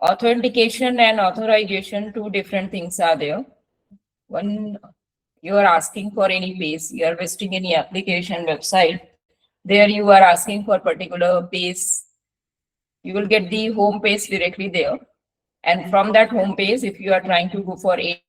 authentication and authorization, two different things are there. One, you are asking for any page, you are visiting any application website, there you are asking for particular page, you will get the home page directly there. And from that home page, if you are trying to go for a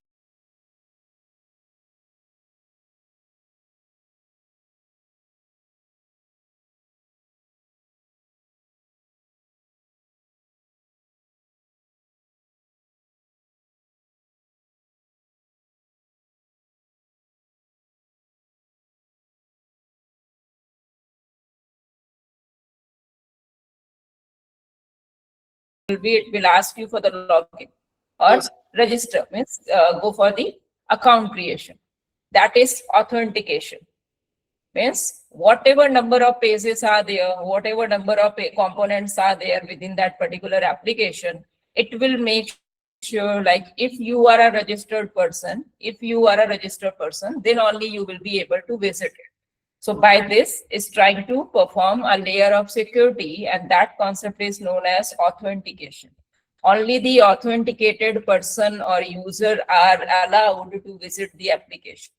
it will ask you for the login or register, means go for the account creation. That is authentication. Means whatever number of pages are there, whatever number of components are there within that particular application, it will make sure, like if you are a registered person, then only you will be able to visit it. So by this is trying to perform a layer of security, and that concept is known as authentication. Only the authenticated person or user are allowed to visit the application.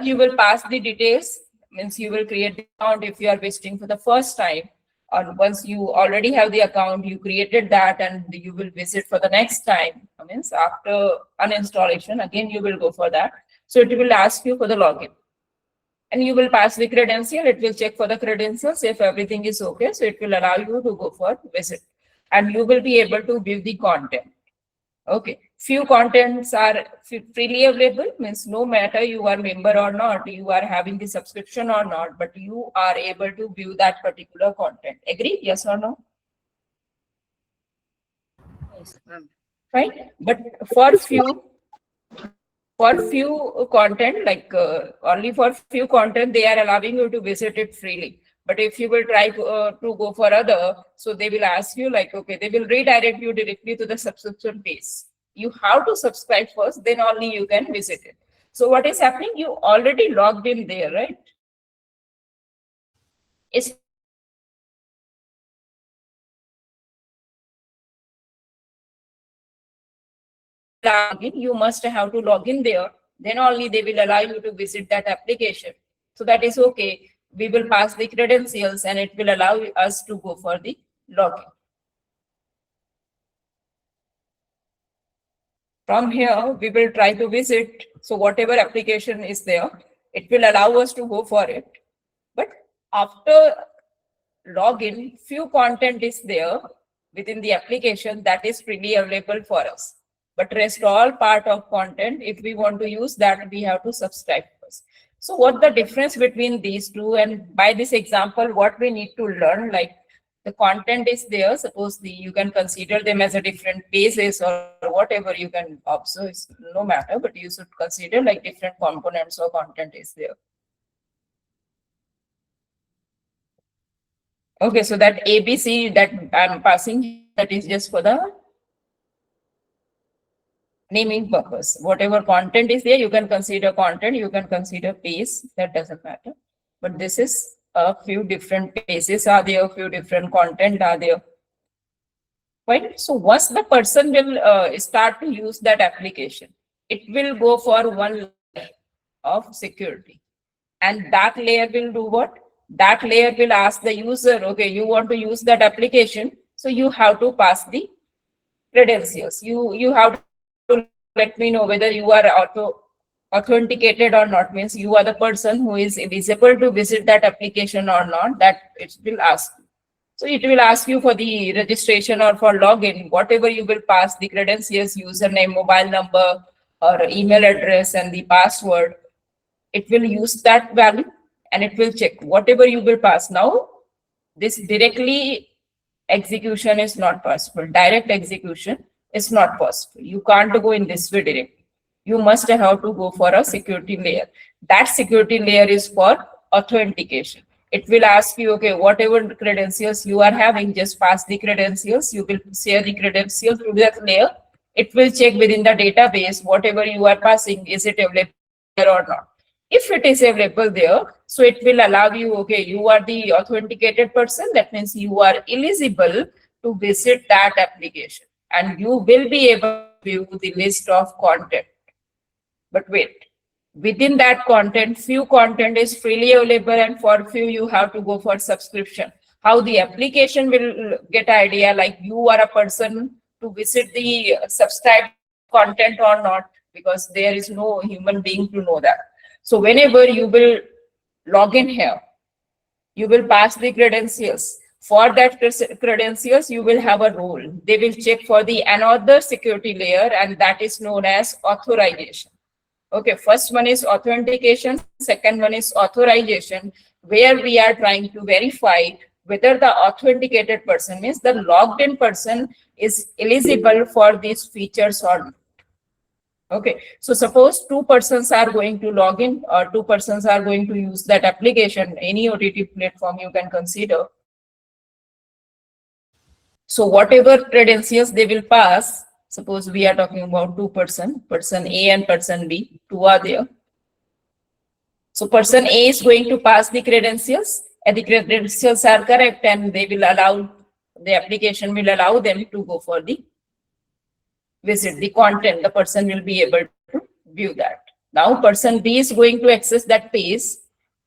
You will pass the details, means you will create the account if you are visiting for the first time, or once you already have the account, you created that and you will visit for the next time, means after uninstallation, again you will go for that. So it will ask you for the login. And you will pass the credential, it will check for the credentials. If everything is okay, so it will allow you to go for visit. And you will be able to view the content. Okay, few contents are freely available, means no matter you are member or not, you are having the subscription or not, but you are able to view that particular content. Agree? Yes or no? Yes, ma'am. Right? But for few content, like only for few content, they are allowing you to visit it freely. But if you will try to go for other, so they will ask you like, okay, they will redirect you directly to the subscription page. You have to subscribe first, then only you can visit it. So what is happening? You already logged in there, right? It's you must have to log in there, then only they will allow you to visit that application. So that is okay. We will pass the credentials and it will allow us to go for the login. From here, we will try to visit. So whatever application is there, it will allow us to go for it. But after login, few content is there within the application that is freely available for us. But rest all part of content, if we want to use that, we have to subscribe first. So what the difference between these two? And by this example, what we need to learn, like the content is there, suppose you can consider them as a different pages or whatever you can observe, it's no matter, but you should consider like different components or content is there. Okay, so that ABC that I'm passing, that is just for the naming purpose. Whatever content is there, you can consider content, you can consider page, that doesn't matter. But this is a few different pages are there, few different content are there. Right? So once the person will start to use that application, it will go for one layer of security. And that layer will do what? That layer will ask the user, okay, you want to use that application, so you have to pass the credentials. You have to let me know whether you are authenticated or not, means you are the person who is visible to visit that application or not, that it will ask. So it will ask you for the registration or for login, whatever you will pass the credentials, username, mobile number, or email address and the password. It will use that value and it will check whatever you will pass. Now, this directly execution is not possible. Direct execution is not possible. You can't go in this way directly. You must have to go for a security layer. That security layer is for authentication. It will ask you, okay, whatever credentials you are having, just pass the credentials. You will share the credentials to that layer. It will check within the database, whatever you are passing, is it available or not. If it is available there, so it will allow you, okay, you are the authenticated person. That means you are eligible to visit that application. and you will be able to view the list of content. But wait, within that content, few content is freely available and for few you have to go for subscription. How the application will get idea like you are a person to visit the subscribed content or not, because there is no human being to know that. So whenever you will log in here, you will pass the credentials. For that credentials, you will have a role. They will check for the another security layer, and that is known as authorization. Okay, first one is authentication, second one is authorization, where we are trying to verify whether the authenticated person, means the logged in person, is eligible for these features or not. Okay, so suppose two persons are going to log in or two persons are going to use that application, any OTT platform you can consider. So whatever credentials they will pass, suppose we are talking about two person A and person B, two are there. So person A is going to pass the credentials, and the credentials are correct, and they will allow, the application will allow them to go for the visit the content. The person will be able to view that. Now person B is going to access that page,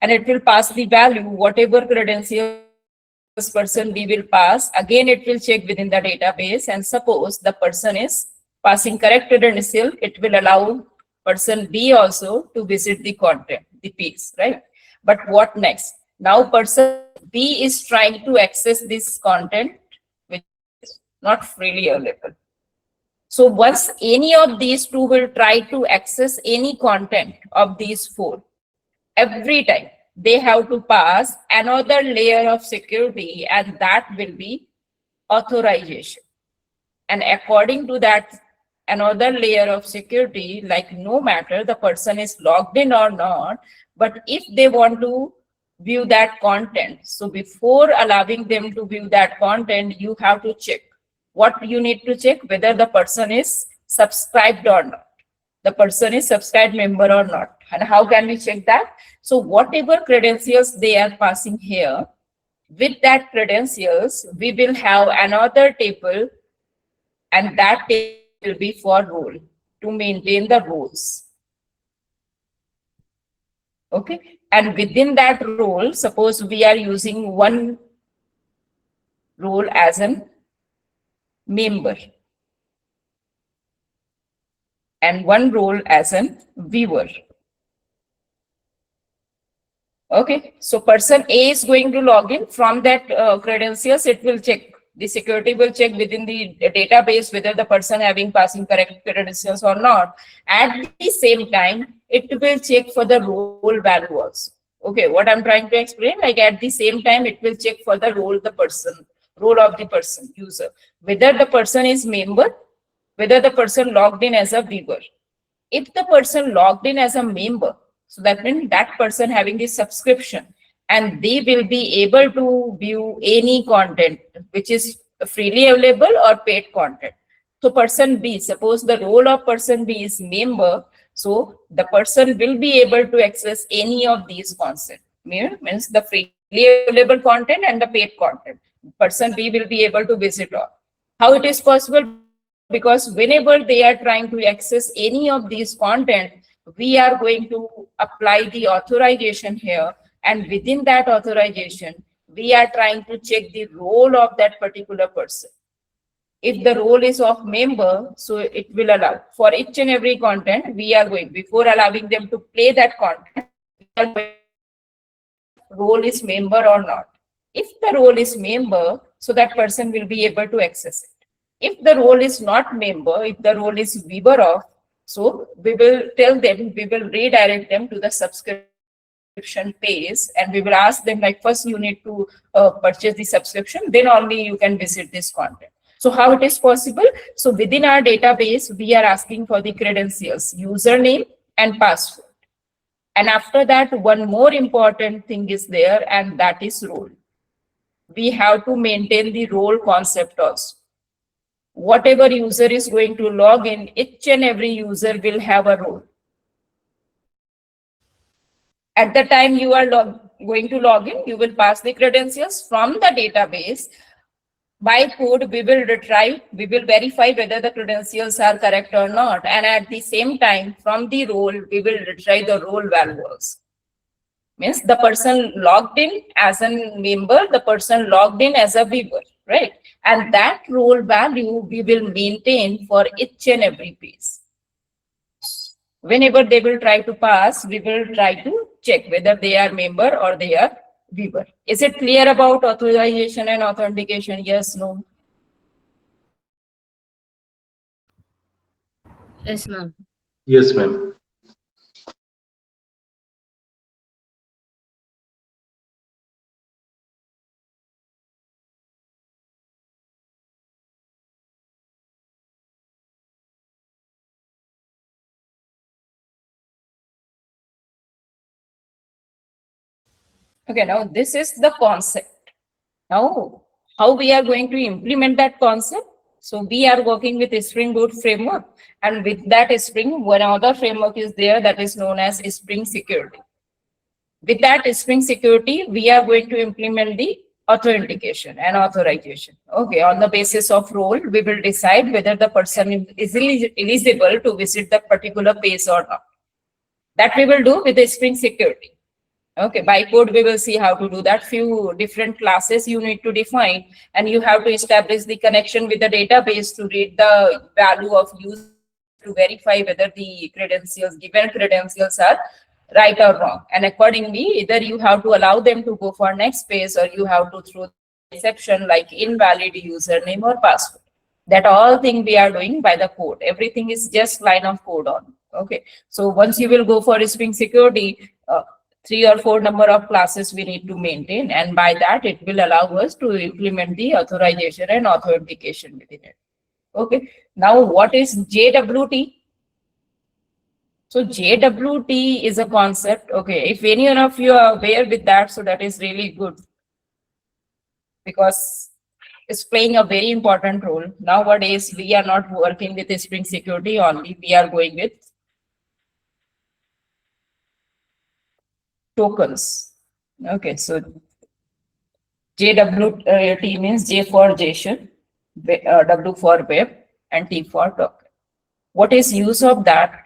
and it will pass the value, whatever credentials person B will pass. Again, it will check within the database, and suppose the person is passing correct credential, it will allow person B also to visit the content, the page, right? But what next? Now person B is trying to access this content which is not freely available. So once any of these two will try to access any content of these four, every time they have to pass another layer of security, and that will be authorization. And according to that another layer of security, like no matter the person is logged in or not, but if they want to view that content, so before allowing them to view that content, you have to check. What you need to check? Whether the person is subscribed or not. The person is subscribed member or not. And how can we check that? So whatever credentials they are passing here, with that credentials, we will have another table, and that table will be for role, to maintain the roles. Okay. And within that role, suppose we are using one role as a member and one role as a viewer. Okay, so person A is going to log in. From that credentials, it will check, the security will check within the database whether the person having passing correct credentials or not. At the same time, it will check for the role value also. Okay, what I'm trying to explain, like at the same time, it will check for the role, the person, role of the person, user, whether the person is member, whether the person logged in as a viewer. If the person logged in as a member, so that means that person having the subscription, and they will be able to view any content which is freely available or paid content. So person B, suppose the role of person B is member, so the person will be able to access any of these content, means the freely available content and the paid content. Person B will be able to visit all. How it is possible? Because whenever they are trying to access any of these content, we are going to apply the authorization here, and within that authorization, we are trying to check the role of that particular person. If the role is of member, so it will allow for each and every content. We are going, before allowing them to play that content, we are going, role is member or not. If the role is member, so that person will be able to access it. If the role is not member, if the role is viewer of, so we will tell them, we will redirect them to the subscription page, and we will ask them like, first you need to purchase the subscription, then only you can visit this content. So how it is possible? So within our database, we are asking for the credentials, username and password. And after that, one more important thing is there, and that is role. We have to maintain the role concept also. Whatever user is going to log in, each and every user will have a role. At the time you are going to log in, you will pass the credentials from the database. By code, we will retry, we will verify whether the credentials are correct or not. And at the same time, from the role, we will retry the role values. Means the person logged in as a member, the person logged in as a viewer, right? And that role value we will maintain for each and every piece. Whenever they will try to pass, we will try to check whether they are member or they are viewer. Is it clear about authorization and authentication? Yes, no? Yes, ma'am. Yes, ma'am. Okay, now this is the concept. Now, how we are going to implement that concept? So we are working with a Spring Boot framework, and with that Spring, one other framework is there that is known as Spring Security. With that Spring Security, we are going to implement the authentication and authorization. Okay, on the basis of role, we will decide whether the person is eligible to visit that particular page or not. That we will do with the Spring Security. Okay, by code, we will see how to do that. Few different classes you need to define, and you have to establish the connection with the database to read the value of user to verify whether the credentials, given credentials are right or wrong. And accordingly, either you have to allow them to go for next page or you have to throw exception like invalid username or password. That all thing we are doing by the code. Everything is just line of code on. Okay. So once you will go for Spring Security, 3 or 4 number of classes we need to maintain, and by that it will allow us to implement the authorization and authentication within it. Okay. Now what is JWT? So JWT is a concept. Okay. If any one of you are aware with that, so that is really good, because it's playing a very important role. Nowadays, we are not working with Spring Security only. We are going with tokens. Okay, so JWT means J for JSON, W for web, and T for token. What is use of that?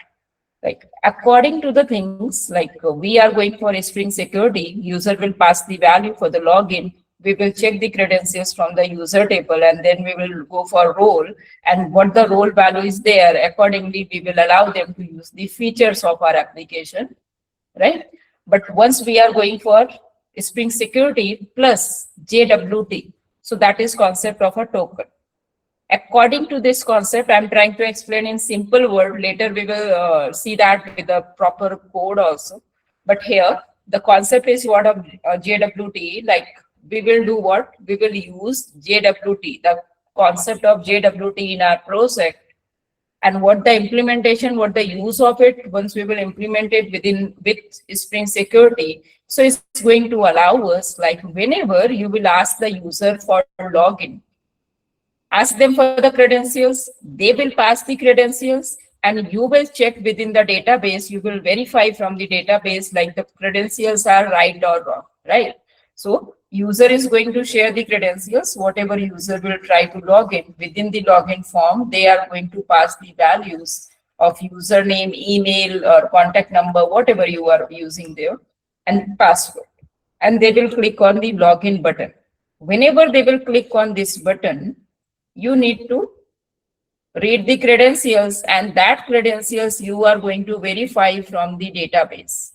Like according to the things, like we are going for a Spring Security, user will pass the value for the login. We will check the credentials from the user table, and then we will go for role, and what the role value is there. Accordingly, we will allow them to use the features of our application, right? But once we are going for Spring Security plus JWT, so that is concept of a token. According to this concept, I'm trying to explain in simple word. Later we will see that with the proper code also. But here, the concept is what of JWT, like we will do what? We will use JWT, the concept of JWT in our project, and what the implementation, what the use of it, once we will implement it with Spring Security. So it's going to allow us, like whenever you will ask the user for login, ask them for the credentials, they will pass the credentials, and you will check within the database, you will verify from the database like the credentials are right or wrong, right? So user is going to share the credentials, whatever user will try to log in, within the login form, they are going to pass the values of username, email, or contact number, whatever you are using there, and password. And they will click on the login button. Whenever they will click on this button, you need to read the credentials, and that credentials you are going to verify from the database.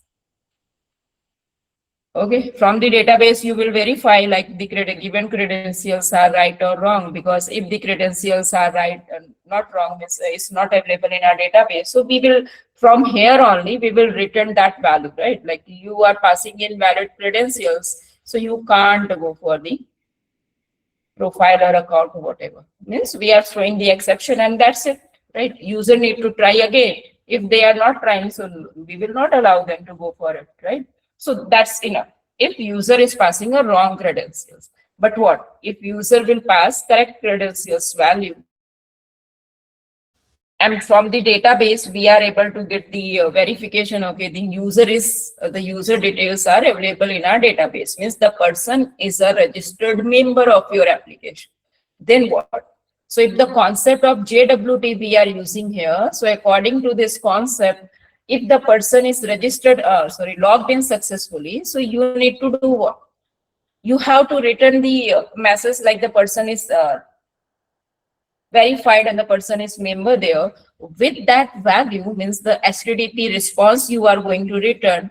Okay, from the database you will verify like the given credentials are right or wrong, because if the credentials are right and not wrong, it's not available in our database. So we will, from here only, we will return that value, right? Like you are passing in valid credentials, so you can't go for the profile or account or whatever. Means we are throwing the exception and that's it, right? User need to try again. If they are not trying, so we will not allow them to go for it, right? So that's enough. If user is passing a wrong credentials, but what if user will pass correct credentials value, and from the database we are able to get the verification, okay, the user is the user details are available in our database, means the person is a registered member of your application. Then what? So if the concept of JWT we are using here, so according to this concept, if the person is registered, logged in successfully, so you need to do what? You have to return the message like the person is verified and the person is member there. With that value means the HTTP response you are going to return.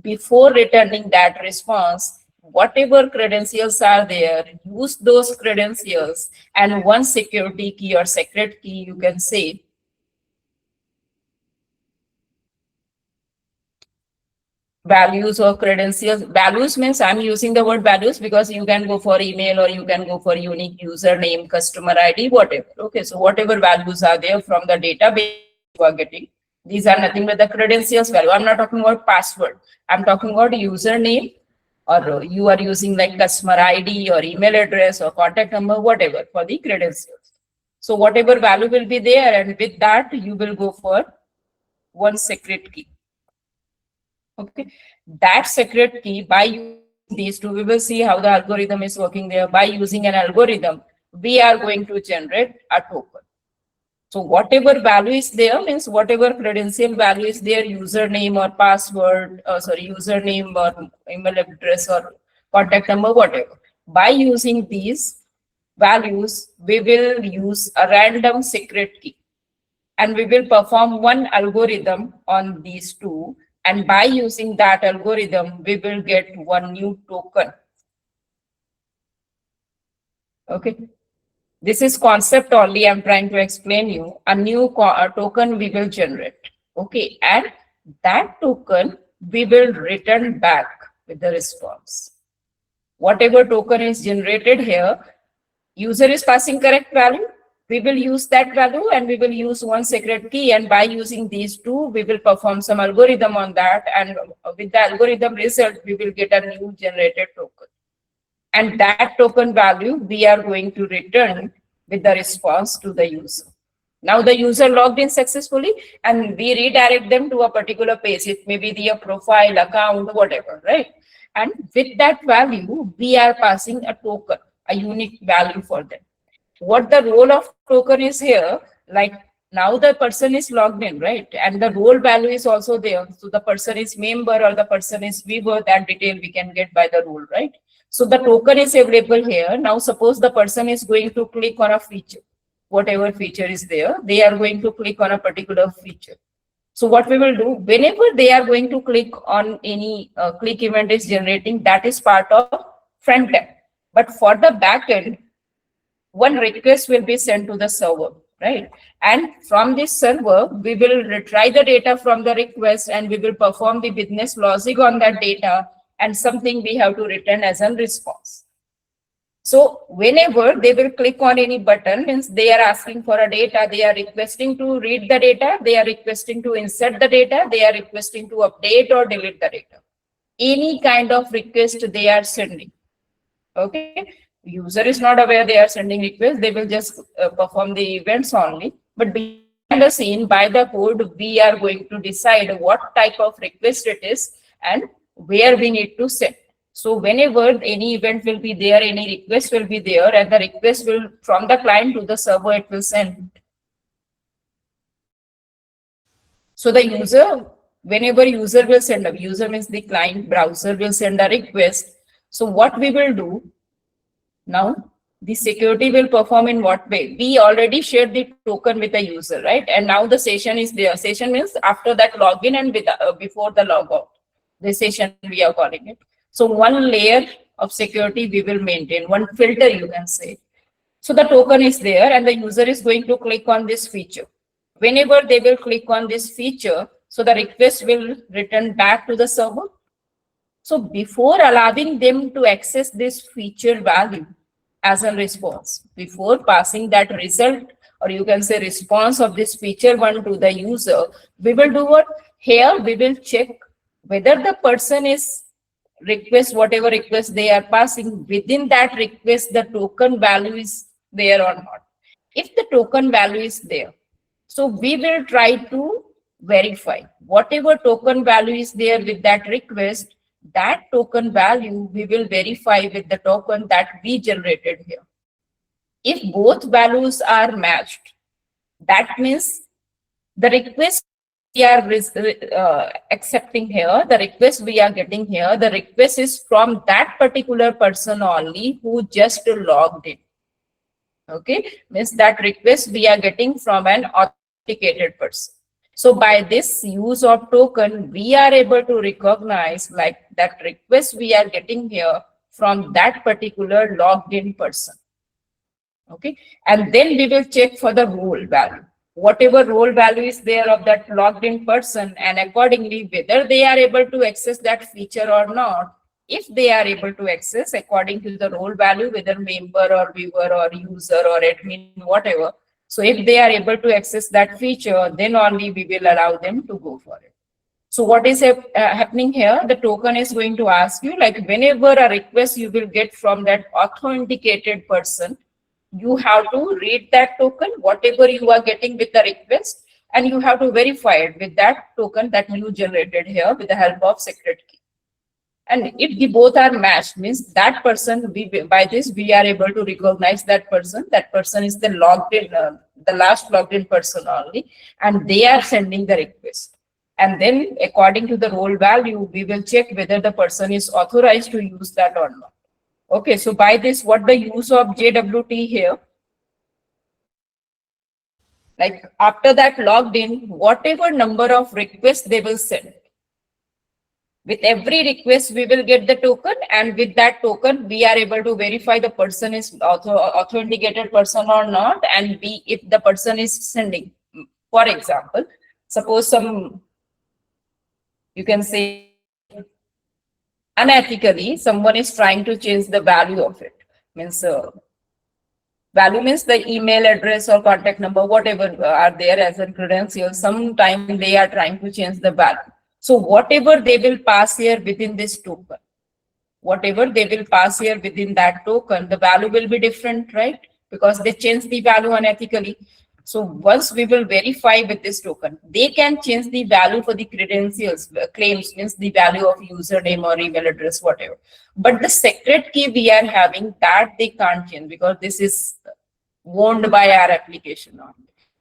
Before returning that response, whatever credentials are there, use those credentials and one security key or secret key, you can say, values or credentials. Values means I'm using the word values because you can go for email or you can go for unique username, customer ID, whatever. Okay, so whatever values are there from the database you are getting, these are nothing but the credentials value. I'm not talking about password. I'm talking about username, or you are using like customer ID or email address or contact number, whatever for the credentials. So whatever value will be there, and with that you will go for one secret key. Okay, that secret key, by using these two, we will see how the algorithm is working there. By using an algorithm, we are going to generate a token. So whatever value is there means whatever credential value is there, username or password, username or email address or contact number, whatever. By using these values, we will use a random secret key and we will perform one algorithm on these two. And by using that algorithm, we will get one new token. Okay. This is concept only. I'm trying to explain you. A new token we will generate. Okay. And that token we will return back with the response. Whatever token is generated here, user is passing correct value. We will use that value and we will use one secret key, and by using these two, we will perform some algorithm on that, and with the algorithm result, we will get a new generated token. And that token value, we are going to return with the response to the user. Now the user logged in successfully and we redirect them to a particular page. It may be their profile, account, whatever, right? And with that value, we are passing a token, a unique value for them. What the role of token is here, like now the person is logged in, right? And the role value is also there. So the person is member or the person is viewer, that detail we can get by the role, right? So the token is available here. Now suppose the person is going to click on a feature, whatever feature is there, they are going to click on a particular feature. So what we will do, whenever they are going to click on any click event is generating, that is part of front end. But for the back end, one request will be sent to the server, right? And from this server, we will retry the data from the request and we will perform the business logic on that data, and something we have to return as a response. So whenever they will click on any button, means they are asking for a data, they are requesting to read the data, they are requesting to insert the data, they are requesting to update or delete the data. Any kind of request they are sending. Okay. User is not aware they are sending requests, they will just perform the events only. But behind the scene, by the code, we are going to decide what type of request it is and where we need to send. So whenever any event will be there, any request will be there, and the request will from the client to the server, it will send. So the user, whenever user will send a, user means the client browser will send a request. So what we will do now, the security will perform in what way? We already shared the token with the user, right? And now the session is there. Session means after that login and with, before the logout. The session we are calling it. So one layer of security we will maintain, one filter you can say. So the token is there and the user is going to click on this feature. Whenever they will click on this feature, so the request will return back to the server. So before allowing them to access this feature value as a response, before passing that result, or you can say response of this feature one to the user, we will do what? Here we will check whether the person is request, whatever request they are passing, within that request the token value is there or not. If the token value is there, so we will try to verify whatever token value is there with that request, that token value we will verify with the token that we generated here. If both values are matched, that means the request we are accepting here, the request we are getting here, the request is from that particular person only who just logged in. Okay, means that request we are getting from an authenticated person. So by this use of token, we are able to recognize like that request we are getting here from that particular logged in person. Okay, and then we will check for the role value, whatever role value is there of that logged in person, and accordingly whether they are able to access that feature or not. If they are able to access according to the role value, whether member or viewer or user or admin, whatever, so if they are able to access that feature, then only we will allow them to go for it. So what is happening here? The token is going to ask you, like whenever a request you will get from that authenticated person, you have to read that token, whatever you are getting with the request, and you have to verify it with that token that you generated here with the help of secret key. And if the both are matched, means that person, by this we are able to recognize that person. That person is the logged in, the last logged in person only, and they are sending the request. And then according to the role value, we will check whether the person is authorized to use that or not. Okay, so by this, what the use of JWT here? Like after that logged in, whatever number of requests they will send, with every request we will get the token, and with that token we are able to verify the person is authenticated person or not. And if the person is sending, for example, suppose some, you can say unethically, someone is trying to change the value of it, means value means the email address or contact number, whatever are there as a credential. Sometime they are trying to change the value. So whatever they will pass here within this token, whatever they will pass here within that token, the value will be different, right? Because they change the value unethically. So once we will verify with this token, they can change the value for the credentials, claims means the value of username or email address, whatever. But the secret key we are having, that they can't change because this is owned by our application only.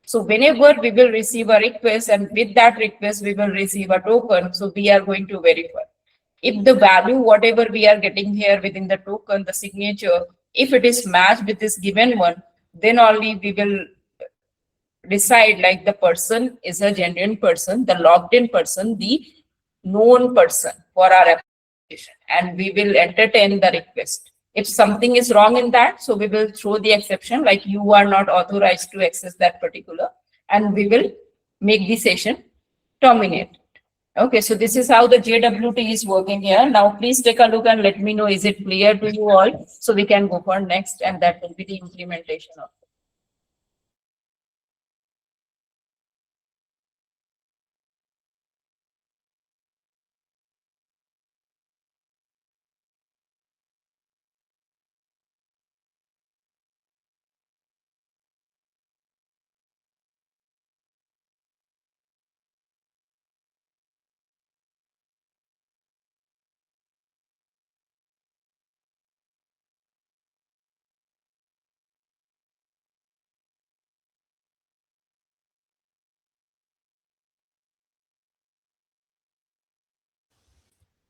So whenever we will receive a request, and with that request we will receive a token, so we are going to verify. If the value, whatever we are getting here within the token, the signature, if it is matched with this given one, then only we will decide like the person is a genuine person, the logged in person, the known person for our application, and we will entertain the request. If something is wrong in that, so we will throw the exception like you are not authorized to access that particular, and we will make the session terminate. Okay, so this is how the JWT is working here. Now please take a look and let me know, is it clear to you all? So we can go for next, and that will be the implementation of it.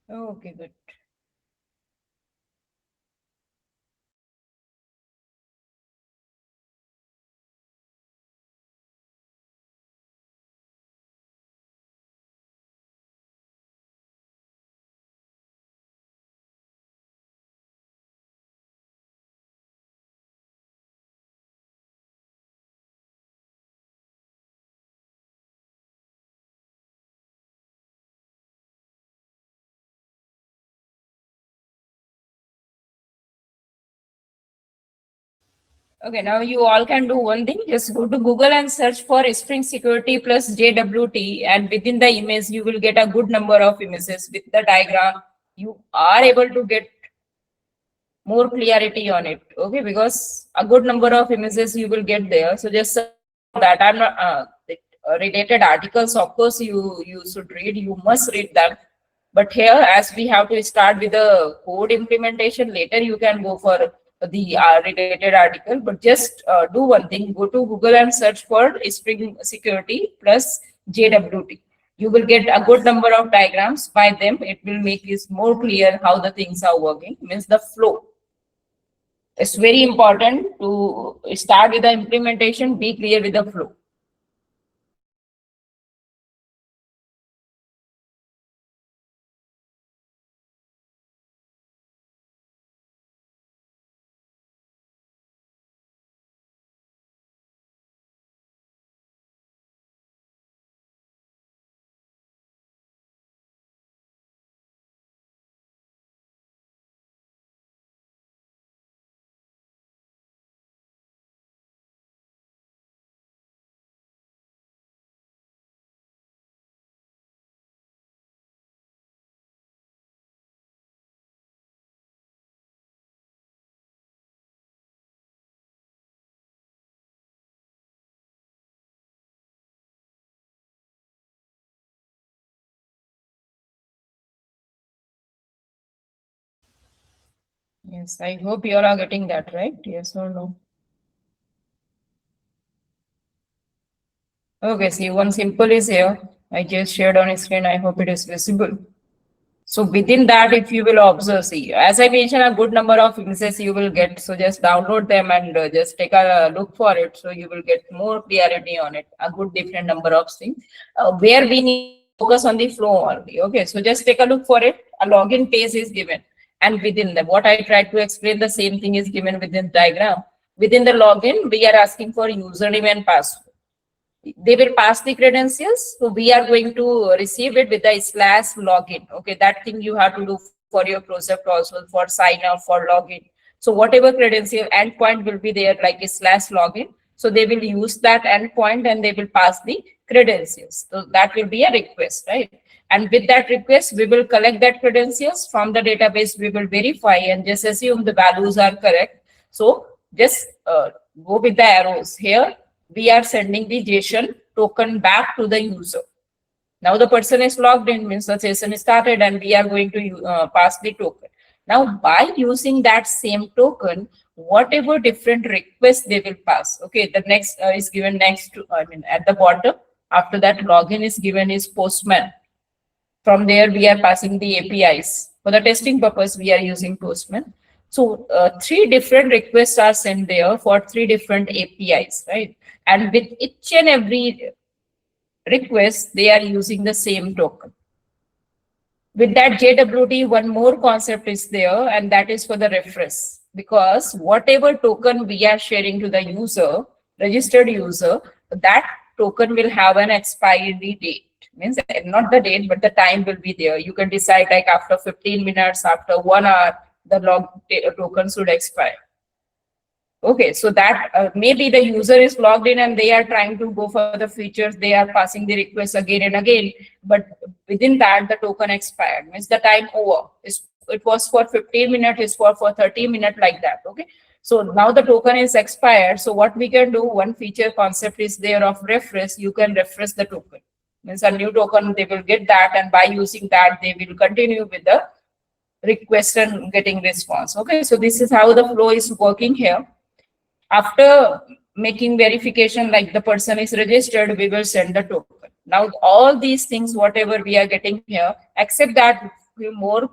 Okay, good. Okay, now you all can do one thing. Just go to Google and search for Spring Security plus JWT, and within the image, you will get a good number of images with the diagram. You are able to get more clarity on it. Okay, because a good number of images you will get there. So just that I'm not related articles. Of course, you should read. You must read them. But here, as we have to start with the code implementation, later you can go for the related article, but just do one thing: go to Google and search for Spring Security plus JWT. You will get a good number of diagrams. By them, it will make it more clear how the things are working. Means the flow. It's very important to start with the implementation. Be clear with the flow. Yes, I hope you all are getting that right. Yes or no? Okay, see, one simple is here. I just shared on screen. I hope it is visible. So within that, if you will observe, see, as I mentioned, a good number of images you will get. So just download them and just take a look for it. So you will get more clarity on it. A good different number of things where we need to focus on the flow only. Okay, so just take a look for it. A login page is given, and within the what I tried to explain, the same thing is given within diagram. Within the login, we are asking for username and password. They will pass the credentials. So we are going to receive it with the slash login. Okay, that thing you have to do for your project also, for sign up, for login. So whatever credential endpoint will be there, like a slash login. So they will use that endpoint and they will pass the credentials. So that will be a request, right? And with that request, we will collect that credentials from the database. We will verify and just assume the values are correct. So just go with the arrows here. We are sending the JSON token back to the user. Now the person is logged in, means the session is started, and we are going to pass the token. Now by using that same token, whatever different requests they will pass. Okay, the next is given next to, I mean, at the bottom. After that, login is given is Postman. From there, we are passing the APIs. For the testing purpose, we are using Postman. So three different requests are sent there for three different APIs, right? And with each and every request, they are using the same token. With that JWT, one more concept is there, and that is for the reference. Because whatever token we are sharing to the user, registered user, that token will have an expiry date. Means not the date, but the time will be there. You can decide like after 15 minutes, after 1 hour, the token should expire. Okay, so that maybe the user is logged in and they are trying to go for the features. They are passing the requests again and again, but within that the token expired. Means the time over. It was for 15 minutes, it's for 30 minutes, like that. Okay, so now the token is expired. So what we can do, one feature concept is there of refresh. You can refresh the token. Means a new token, they will get that, and by using that, they will continue with the request and getting response. Okay, so this is how the flow is working here. After making verification, like the person is registered, we will send the token. Now, all these things, whatever we are getting here, except that more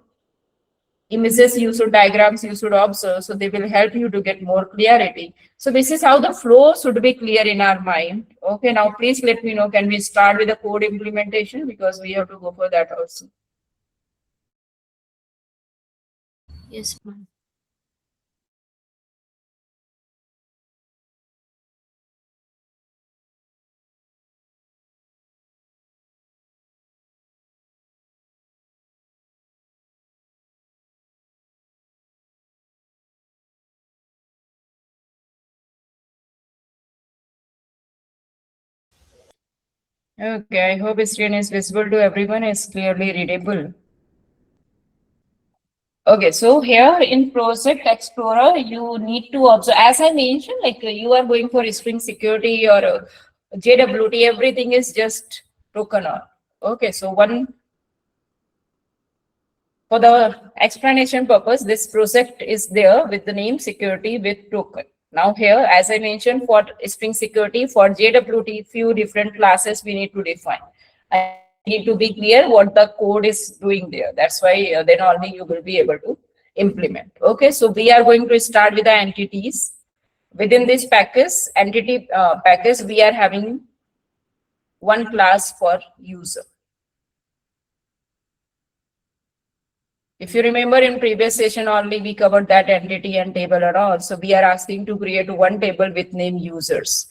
images you should, diagrams you should observe, so they will help you to get more clarity. So this is how the flow should be clear in our mind. Okay, now please let me know, can we start with the code implementation, because we have to go for that also. Yes, ma'am. Okay, I hope screen is visible to everyone, is clearly readable. Okay, so here in Project Explorer, you need to observe, as I mentioned, like you are going for string security or JWT, everything is just token on. Okay, so one For the explanation purpose, this project is there with the name security with token. Now here, as I mentioned, for string security, for JWT, few different classes we need to define. And we need to be clear what the code is doing there. That's why then only you will be able to implement. Okay, so we are going to start with the entities. Within this entity package, we are having one class for user. If you remember in previous session only, we covered that entity and table and all. So we are asking to create one table with name users.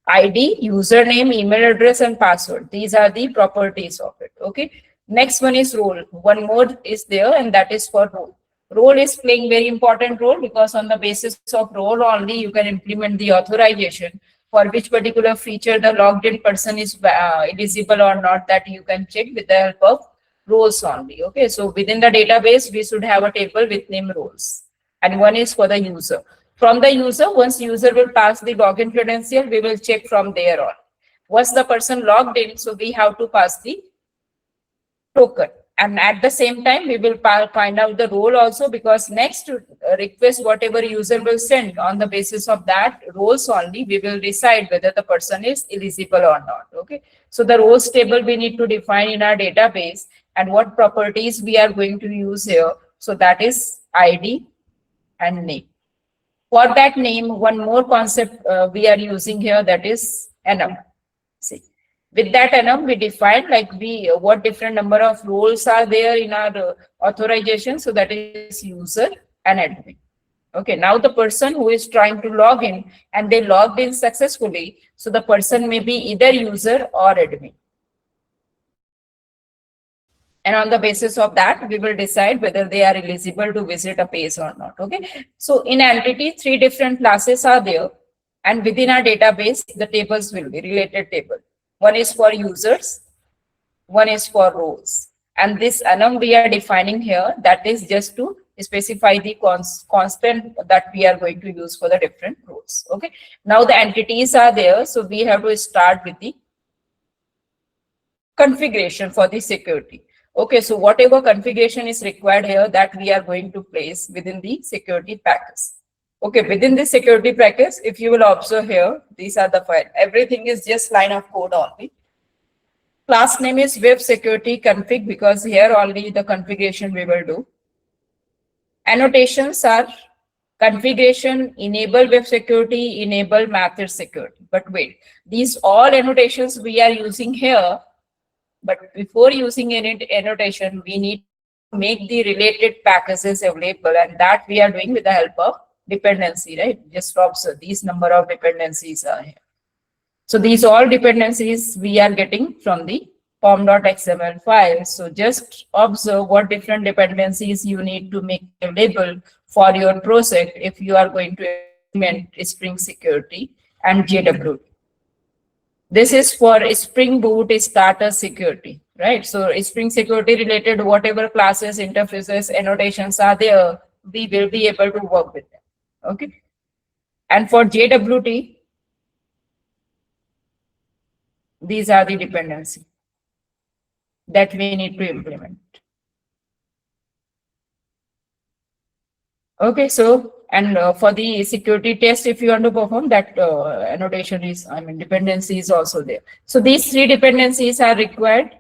ID, username, email address, and password. These are the properties of it. Okay. Next one is role. One more is there, and that is for role. Role is playing very important role because on the basis of role only you can implement the authorization for which particular feature the logged in person is eligible or not, that you can check with the help of roles only. Okay, so within the database we should have a table with name roles, and one is for the user. From the user, once user will pass the login credential, we will check from there on. Once the person logged in, so we have to pass the token, and at the same time we will find out the role also, because next request whatever user will send, on the basis of that roles only we will decide whether the person is eligible or not. Okay, so the roles table we need to define in our database, and what properties we are going to use here. So that is ID and name. For that name, one more concept we are using here, that is enum. See, with that enum we define like what different number of roles are there in our authorization. So that is user and admin. Okay, now the person who is trying to log in and they logged in successfully, so the person may be either user or admin. And on the basis of that, we will decide whether they are eligible to visit a page or not. Okay. So in entity, 3 different classes are there. And within our database, the tables will be related table. One is for users, one is for roles. And this enum we are defining here, that is just to specify the constant that we are going to use for the different roles. Okay. Now the entities are there. So we have to start with the configuration for the security. Okay, so whatever configuration is required here, that we are going to place within the security package. Okay, within the security package, if you will observe here, these are the file. Everything is just line of code only. Class name is web security config, because here only the configuration we will do. Annotations are configuration, enable web security, enable method security. But wait, these all annotations we are using here. But before using any annotation, we need to make the related packages available, and that we are doing with the help of dependency, right? Just observe these number of dependencies are here. So these all dependencies we are getting from the pom.xml file. So just observe what different dependencies you need to make available for your project if you are going to implement Spring Security and JWT. This is for Spring Boot starter security, right? So Spring Security related whatever classes, interfaces, annotations are there, we will be able to work with them. Okay. And for JWT, these are the dependency that we need to implement. Okay, so and for the security test, if you want to perform that, annotation is, dependency is also there. So these 3 dependencies are required: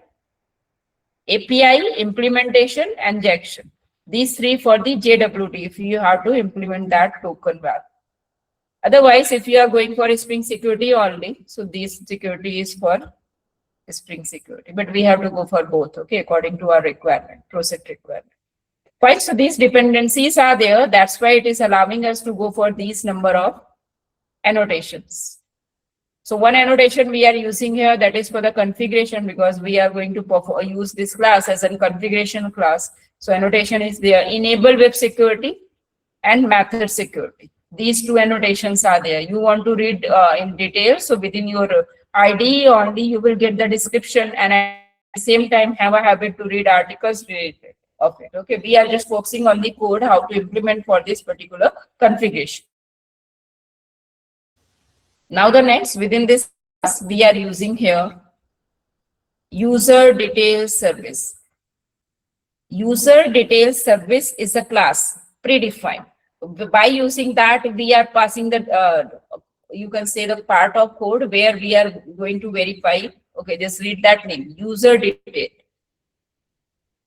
API, implementation, and injection. These 3 for the JWT, if you have to implement that token value. Otherwise, if you are going for Spring Security only, so this security is for Spring Security, but we have to go for both, okay, according to our requirement, project requirement. Right, so these dependencies are there. That's why it is allowing us to go for these number of annotations. So one annotation we are using here, that is for the configuration, because we are going to use this class as a configuration class. So annotation is there: enable web security and method security. These 2 annotations are there. You want to read in detail, so within your ID only you will get the description, and at the same time have a habit to read articles related of it. Okay, we are just focusing on the code, how to implement for this particular configuration. Now the next, within this class, we are using here user details service. User details service is a class predefined. By using that, we are passing the, you can say the part of code where we are going to verify. Okay, just read that name, user detail.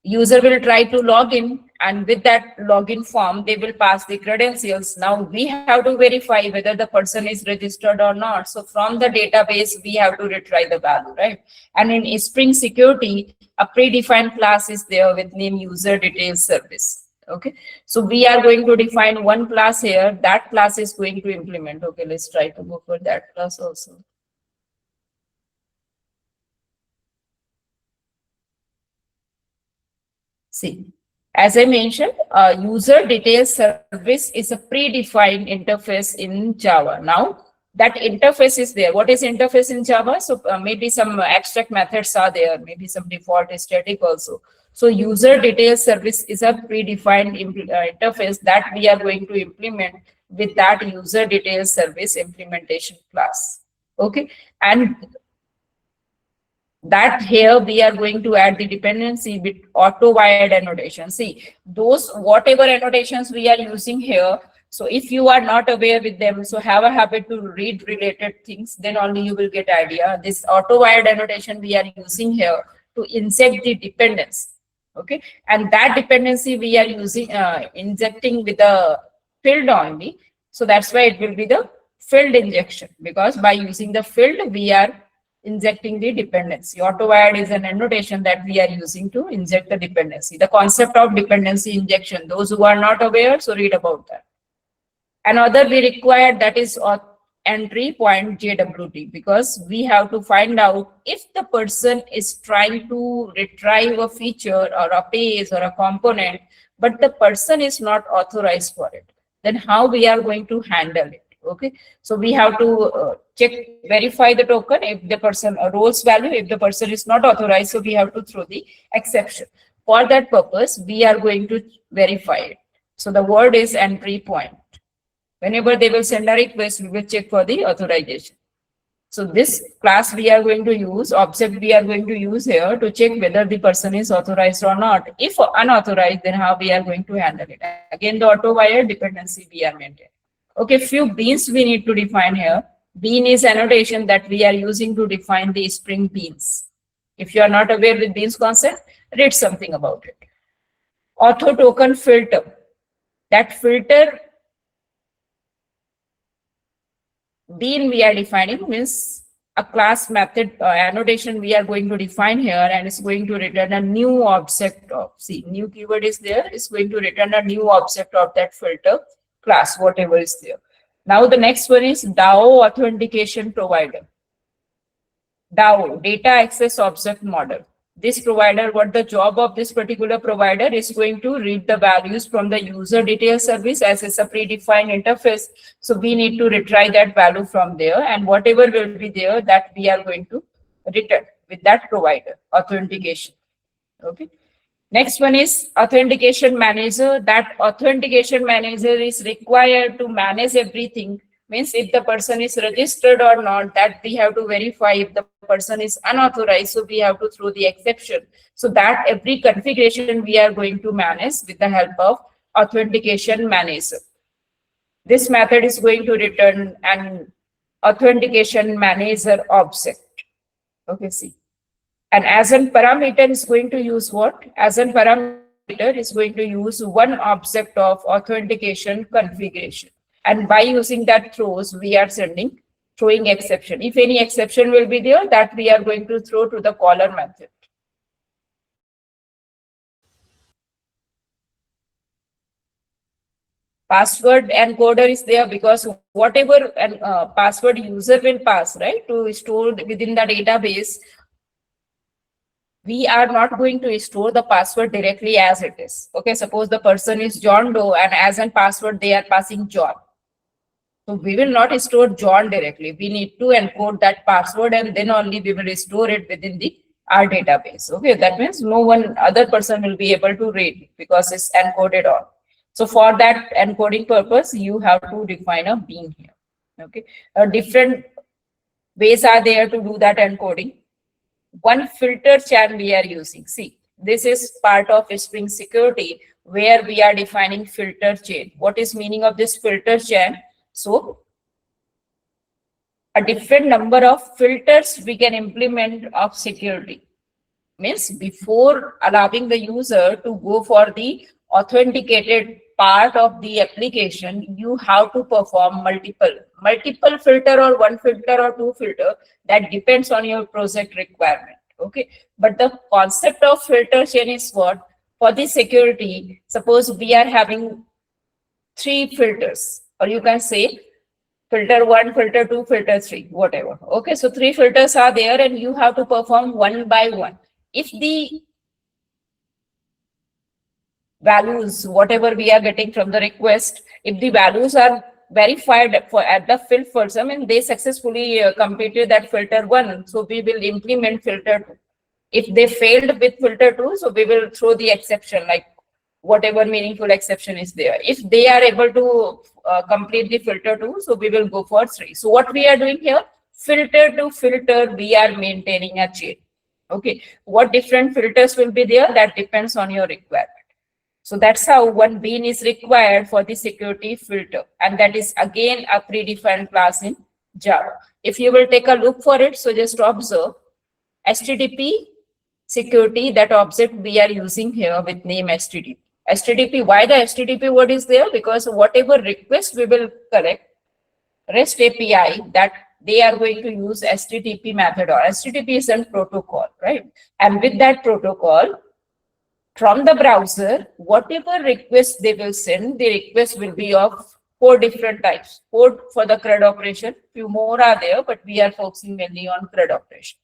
User will try to log in, and with that login form, they will pass the credentials. Now we have to verify whether the person is registered or not. So from the database, we have to retrieve the value, right? And in Spring Security, a predefined class is there with name user details service. Okay, so we are going to define one class here. That class is going to implement. Okay, let's try to go for that class also. See, as I mentioned, user details service is a predefined interface in Java. Now, that interface is there. What is interface in Java? So maybe some abstract methods are there, maybe some default static also. So user details service is a predefined interface that we are going to implement with that user details service implementation class. Okay, and that here we are going to add the dependency with auto wired annotation. See, those whatever annotations we are using here. So if you are not aware with them, so have a habit to read related things, then only you will get idea. This auto wired annotation we are using here to inject the dependence. Okay, and that dependency we are using injecting with a field only. So that's why it will be the field injection, because by using the field we are injecting the dependency. Auto-wired is an annotation that we are using to inject the dependency. The concept of dependency injection, those who are not aware, so read about that. Another we require, that is entry point JWT, because we have to find out if the person is trying to retrieve a feature or a page or a component, but the person is not authorized for it, then how we are going to handle it. Okay, so we have to check, verify the token if the person roles value, if the person is not authorized, so we have to throw the exception. For that purpose, we are going to verify it. So the word is entry point. Whenever they will send a request, we will check for the authorization. So this class we are going to use, object we are going to use here to check whether the person is authorized or not. If unauthorized, then how we are going to handle it. Again, the auto wire dependency we are maintaining. Okay, few beans we need to define here. Bean is annotation that we are using to define the Spring beans. If you are not aware with beans concept, read something about it. Auto token filter. That filter bean we are defining means a class method annotation we are going to define here, and it's going to return a new object of, see, new keyword is there, it's going to return a new object of that filter class, whatever is there. Now the next one is DAO authentication provider. DAO, data access object model. This provider, what the job of this particular provider is going to read the values from the user detail service as it's a predefined interface. So we need to retrieve that value from there, and whatever will be there that we are going to return with that provider authentication. Okay. Next one is authentication manager. That authentication manager is required to manage everything. Means if the person is registered or not, that we have to verify. If the person is unauthorized, so we have to throw the exception. So that every configuration we are going to manage with the help of authentication manager. This method is going to return an authentication manager object. Okay, see. And as a parameter is going to use what? As a parameter is going to use one object of authentication configuration. And by using that throws, we are throwing exception. If any exception will be there, that we are going to throw to the caller method. Password encoder is there because whatever password user will pass, right, to store within the database, we are not going to store the password directly as it is. Okay, suppose the person is John Doe and as a password they are passing John. So we will not store John directly. We need to encode that password and then only we will store it within our database. Okay, that means no one other person will be able to read because it's encoded on. So for that encoding purpose, you have to define a bean here. Okay, different ways are there to do that encoding. One filter chain we are using. See, This is part of Spring Security where we are defining filter chain. What is meaning of this filter chain? So a different number of filters we can implement of security. Means before allowing the user to go for the authenticated part of the application, you have to perform multiple filter or one filter or two filter. That depends on your project requirement. Okay, but the concept of filter chain is what? For the security, suppose we are having three filters, or you can say filter 1, filter 2, filter 3, whatever. Okay, so three filters are there and you have to perform one by one. If the values, whatever we are getting from the request, if the values are verified for at the field first, I mean, they successfully completed that filter 1, so we will implement filter 2. If they failed with filter 2, so we will throw the exception, like whatever meaningful exception is there. If they are able to complete the filter 2, so we will go for 3. So what we are doing here, filter to filter, we are maintaining a chain. Okay, what different filters will be there, that depends on your requirement. So that's how one bean is required for the security filter, and that is again a predefined class in Java. If you will take a look for it, so just observe HTTP security, that object we are using here with name HTTP. HTTP, why the HTTP word is there? Because whatever request we will collect, REST API, that they are going to use HTTP method, or HTTP is a protocol, right? And with that protocol, from the browser, whatever request they will send, the request will be of 4 different types. 4 for the CRUD operation, few more are there, but we are focusing mainly on CRUD operation.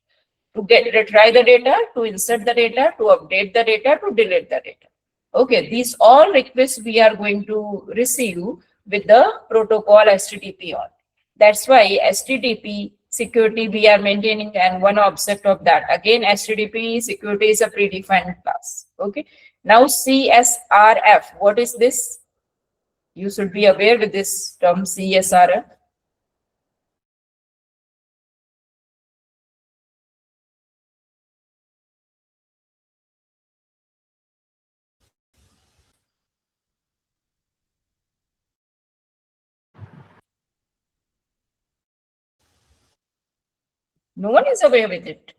To retry the data, to insert the data, to update the data, to delete the data. Okay, these all requests we are going to receive with the protocol HTTP on. That's why HTTP security we are maintaining, and one object of that. Again, HTTP security is a predefined class. Okay, now CSRF, what is this? You should be aware with this term CSRF. No one is aware with it.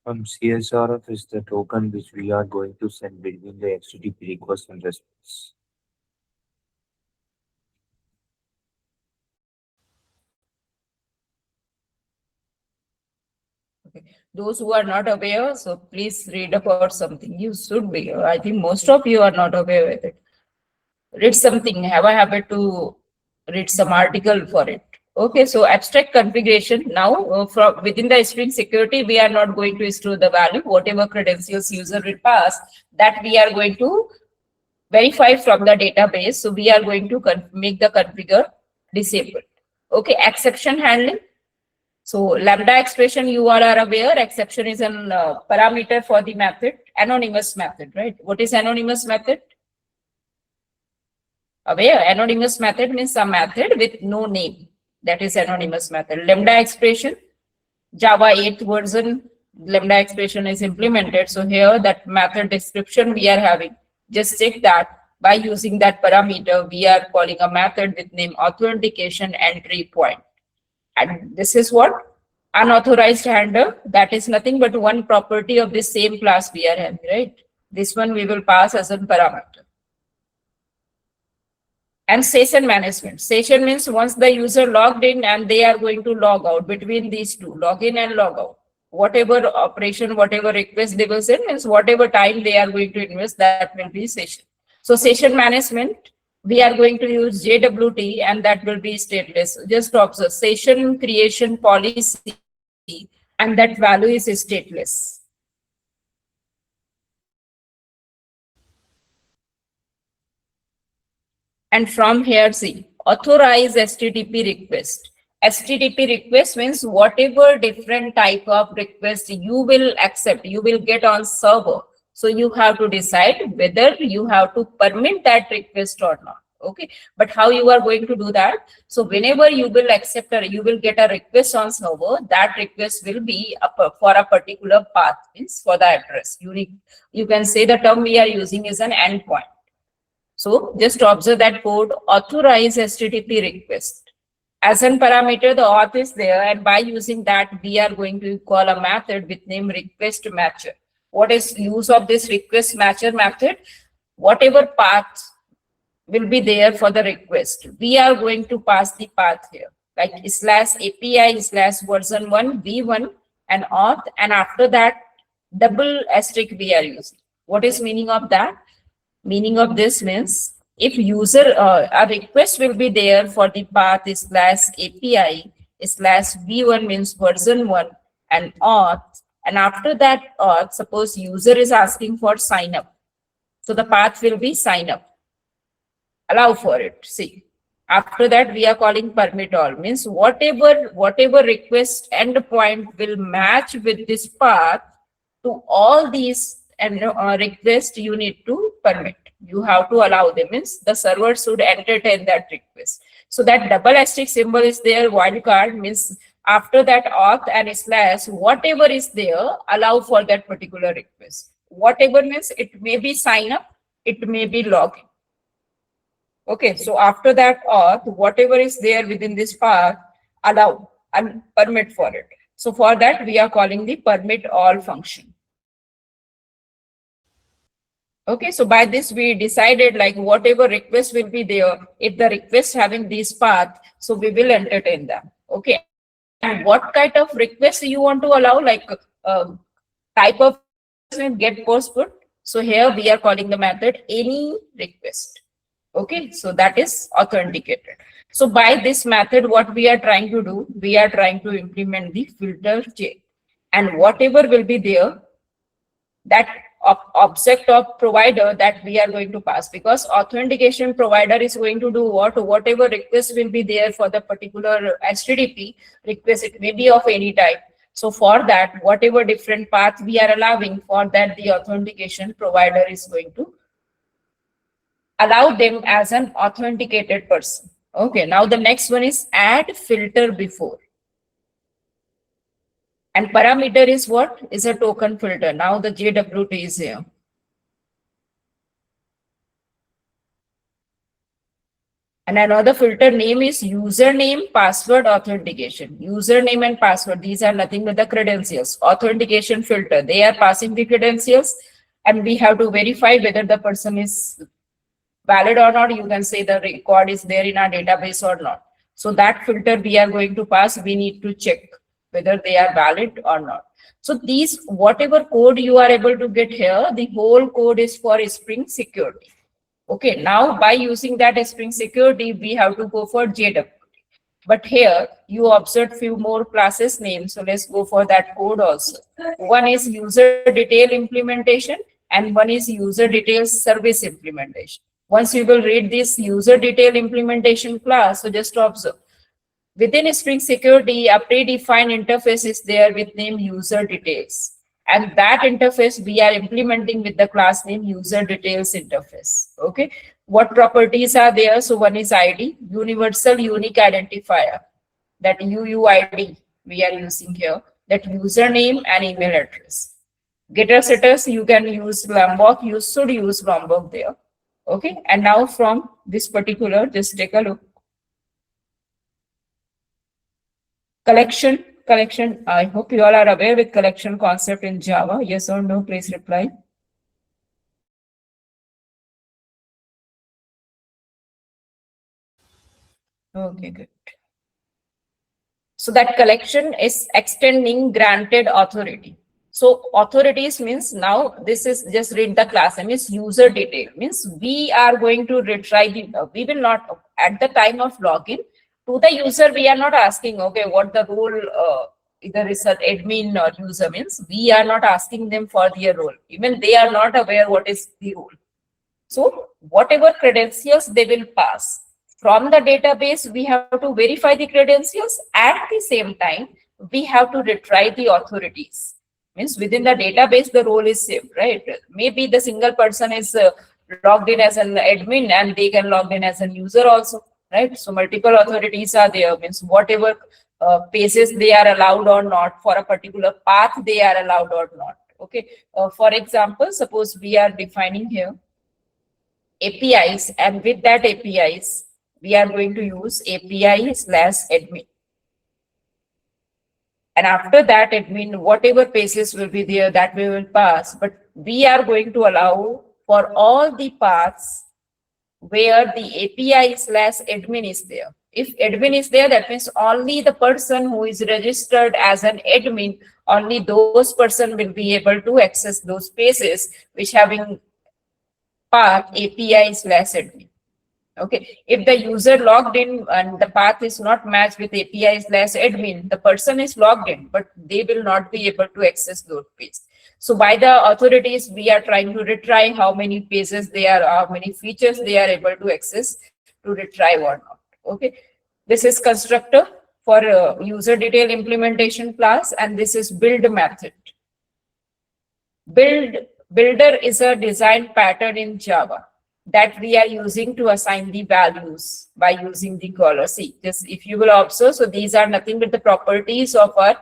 CSRF is the token which we are going to send between the HTTP request and response. Okay. Those who are not aware, so please read about something. You should be. I think most of you are not aware with it. Read something. Have a habit to read some article for it. Okay, so abstract configuration. Now, from within the string security, we are not going to store the value. Whatever credentials user will pass, that we are going to verify from the database. So we are going to make the configure disabled. Okay, exception handling. So lambda expression, you all are aware, exception is an parameter for the method, anonymous method, right? What is anonymous method? Aware, anonymous method means a method with no name. That is anonymous method. Lambda expression, Java 8th version, lambda expression is implemented. So here that method description we are having, just check that by using that parameter, we are calling a method with name authentication entry point. And this is what? Unauthorized handler. That is nothing but one property of the same class we are having, right? This one we will pass as a parameter. And session management. Session means once the user logged in and they are going to log out, between these two, log in and log out. Whatever operation, whatever request they will send means whatever time they are going to invest, that will be session. So session management, we are going to use JWT, and that will be stateless. Just observe session creation policy, and that value is stateless. And from here, see, authorize HTTP request. HTTP request means whatever different type of request you will accept, you will get on server. So you have to decide whether you have to permit that request or not. Okay, but how you are going to do that? So whenever you will accept or you will get a request on server, that request will be for a particular path, means for the address. Unique. You can say the term we are using is an endpoint. So just observe that code, authorize HTTP request. As an parameter, the auth is there, and by using that, we are going to call a method with name request matcher. What is use of this request matcher method? Whatever path will be there for the request, we are going to pass the path here, like /API/version1 v1 and auth, and after that double asterisk we are using. What is meaning of that? Meaning of this means if user a request will be there for the path /API/v1 means version1 and auth, and after that auth, suppose user is asking for sign up, so the path will be sign up. Allow for it. See, after that we are calling permit all, means whatever request endpoint will match with this path to all these and request you need to permit. You have to allow them, means the server should entertain that request. So that double asterisk symbol is there, wildcard means after that auth and slash, whatever is there, allow for that particular request. Whatever means it may be sign up, it may be login. Okay, so after that auth, whatever is there within this path, allow and permit for it. So for that, we are calling the permit all function. Okay, so by this we decided like whatever request will be there, if the request having this path, so we will entertain them. Okay, and what kind of request you want to allow, like type of get post put. So here we are calling the method any request. Okay, so that is authenticated. So by this method, what we are trying to do, we are trying to implement the filter check, and whatever will be there, that object of provider that we are going to pass, because authentication provider is going to do whatever request will be there for the particular HTTP request, it may be of any type. So for that, whatever different path we are allowing, for that the authentication provider is going to allow them as an authenticated person. Okay, now the next one is add filter before. And parameter is what? Is a token filter. Now the JWT is here. And another filter name is username password authentication. Username and password, these are nothing but the credentials. Authentication filter, they are passing the credentials, and we have to verify whether the person is valid or not. You can say the record is there in our database or not. So that filter we are going to pass, we need to check whether they are valid or not. So these, whatever code you are able to get here, the whole code is for Spring Security. Okay, now by using that Spring Security, we have to go for JWT. But here you observe few more classes names. So let's go for that code also. One is user detail implementation and one is user details service implementation. Once you will read this user detail implementation class, so just observe. Within Spring Security, a predefined interface is there with name user details. And that interface we are implementing with the class name user details interface. Okay. What properties are there? So one is ID, universal unique identifier, that UUID we are using here, that username and email address. Getter setters, you can use Lombok, you should use Lombok there. Okay. And now from this particular, just take a look. Collection, I hope you all are aware with collection concept in Java. Yes or no, please reply. Okay, good. So that collection is extending granted authority. So authorities means, now this is just read the class, means user detail, means we are going to retry the, we will not, at the time of login, to the user, we are not asking, okay, what the role, either is an admin or user, means we are not asking them for their role. Even they are not aware what is the role. So whatever credentials they will pass from the database, we have to verify the credentials. At the same time, we have to retry the authorities. Means within the database, the role is saved, right? Maybe the single person is logged in as an admin and they can log in as a user also, right? So multiple authorities are there, means whatever pages they are allowed or not, for a particular path they are allowed or not. Okay. For example, suppose we are defining here APIs, and with that APIs, we are going to use API/admin. And after that admin, whatever pages will be there, that we will pass. But we are going to allow for all the paths where the API/admin is there. If admin is there, that means only the person who is registered as an admin, only those person will be able to access those pages which having path API/admin. Okay, if the user logged in and the path is not matched with API/admin, the person is logged in, but they will not be able to access those pages. So by the authorities, we are trying to retry how many pages they are, how many features they are able to access to retrieve or not. Okay, this is constructor for user detail implementation class, and this is build method. Builder is a design pattern in Java that we are using to assign the values by using the caller. See, this, if you will observe, so these are nothing but the properties of our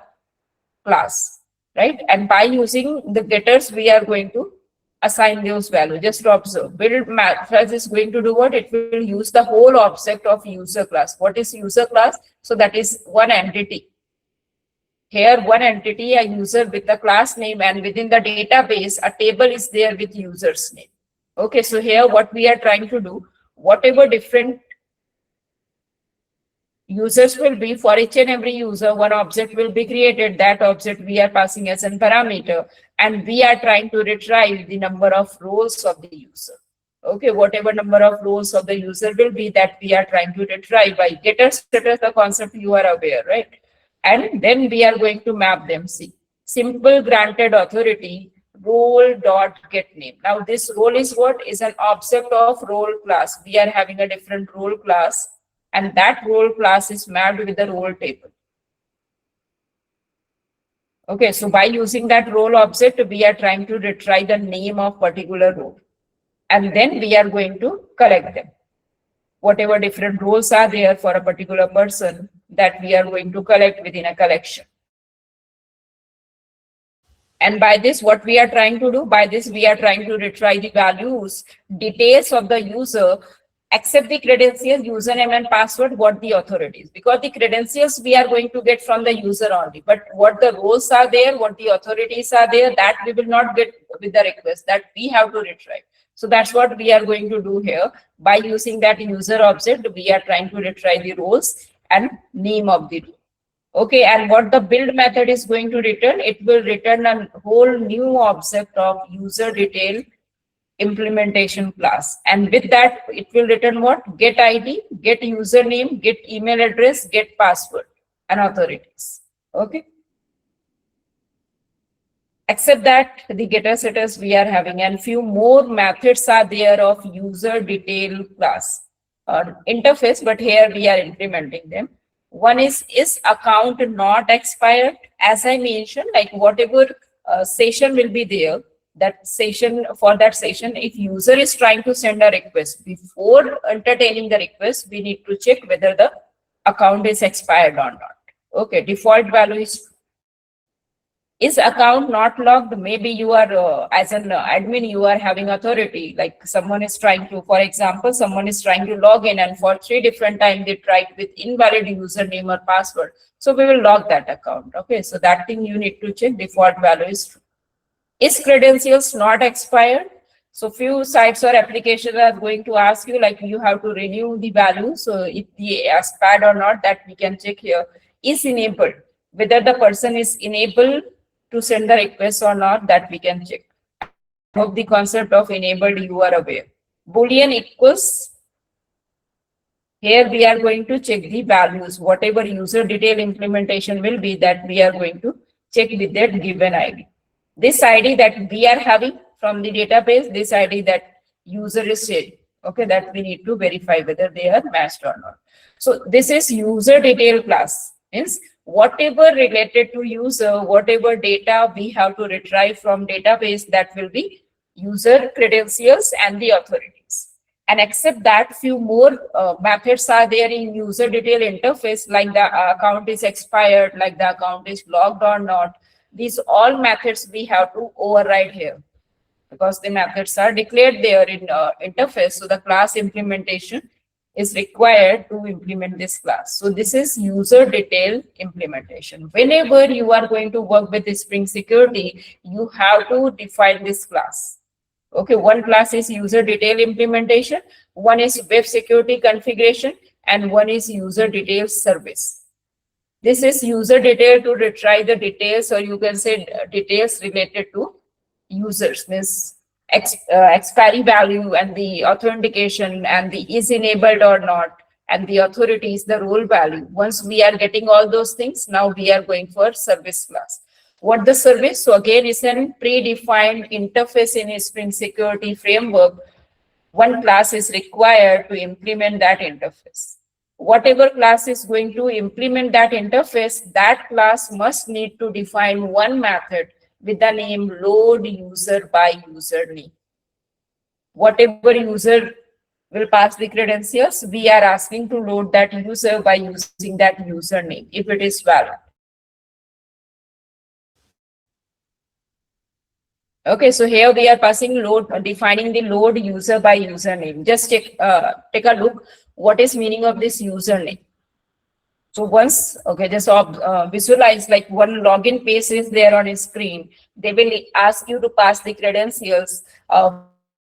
class, right? And by using the getters, we are going to assign those values. Just to observe, build method is going to do what? It will use the whole object of user class. What is user class? So that is one entity. Here, one entity, a user with the class name, and within the database, a table is there with user's name. Okay, so here what we are trying to do, whatever different users will be, for each and every user, one object will be created. That object we are passing as a parameter, and we are trying to retrieve the number of roles of the user. Okay, whatever number of roles of the user will be, that we are trying to retrieve by getters, setters, the concept you are aware, right? And then we are going to map them. See, simple granted authority role dot get name. Now this role is what? Is an object of role class. We are having a different role class, and that role class is mapped with the role table. Okay, so by using that role object, we are trying to retrieve the name of particular role, and then we are going to collect them. Whatever different roles are there for a particular person, that we are going to collect within a collection. And by this, what we are trying to do, by this, we are trying to retrieve the values, details of the user, except the credentials, username and password, what the authority is. Because the credentials we are going to get from the user only, but what the roles are there, what the authorities are there, that we will not get with the request, that we have to retrieve. So that's what we are going to do here. By using that user object, we are trying to retrieve the roles and name of the role. Okay, and what the build method is going to return, it will return a whole new object of user detail implementation class. And with that, it will return what? Get ID, get username, get email address, get password and authorities. Okay. Except that the getter setters we are having, and few more methods are there of user detail class or interface, but here we are implementing them. One is account not expired? As I mentioned, like whatever session will be there, that session, for that session, if user is trying to send a request, before entertaining the request, we need to check whether the account is expired or not. Okay, default value is account not logged? Maybe you are, as an admin, you are having authority, like someone is trying to, for example, someone is trying to log in and for 3 different times they tried with invalid username or password. So we will log that account. Okay, so that thing you need to check, default value is true. Is credentials not expired? So few sites or applications are going to ask you, like you have to renew the value. So if the expired or not, that we can check here. Is enabled, whether the person is enabled to send the request or not, that we can check. I hope the concept of enabled you are aware. Boolean equals, here we are going to check the values, whatever user detail implementation will be, that we are going to check with that given ID. This ID that we are having from the database, this ID that user is sharing, okay, that we need to verify whether they are matched or not. So this is user detail class. Means whatever related to user, whatever data we have to retrieve from database, that will be user credentials and the authorities. And except that, few more methods are there in user detail interface, like the account is expired, like the account is logged or not. These all methods we have to override here, because the methods are declared there in interface. So the class implementation is required to implement this class. So this is user detail implementation. Whenever you are going to work with the Spring Security, you have to define this class. Okay, one class is user detail implementation, one is web security configuration, and one is user detail service. This is user detail to retrieve the details, or you can say details related to users, means expiry value and the authentication and the is enabled or not, and the authorities, the role value. Once we are getting all those things, now we are going for service class. What the service? So again, is a predefined interface in a Spring Security framework. One class is required to implement that interface. Whatever class is going to implement that interface, that class must need to define one method with the name load user by username. Whatever user will pass the credentials, we are asking to load that user by using that username if it is valid. Okay, so here we are passing load, defining the load user by username. Just take a look what is meaning of this username. So once, okay, just visualize like one login page is there on a screen. They will ask you to pass the credentials.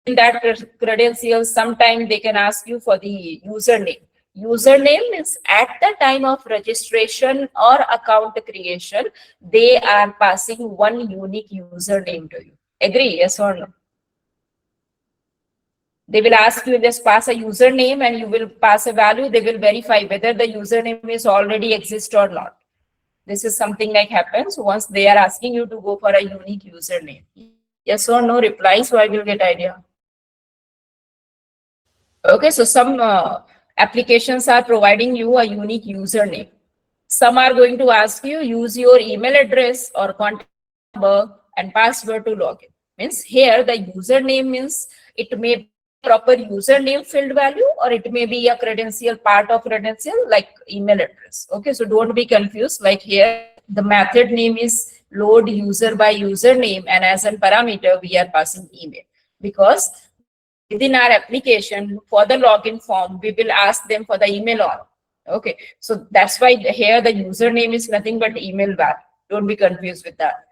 In that credentials, sometime they can ask you for the username. Username is at the time of registration or account creation, they are passing one unique username to you. Agree, yes or no? They will ask you, just pass a username and you will pass a value. They will verify whether the username is already exist or not. This is something like happens once they are asking you to go for a unique username. Yes or no reply, so I will get idea. Okay, so some applications are providing you a unique username. Some are going to ask you use your email address or contact number and password to login. Means here the username means it may be proper username field value, or it may be a credential, part of credential like email address. Okay, so don't be confused. Like here the method name is load user by username, and as a parameter we are passing email, because within our application for the login form we will ask them for the email on. Okay, so that's why here the username is nothing but email value. Don't be confused with that.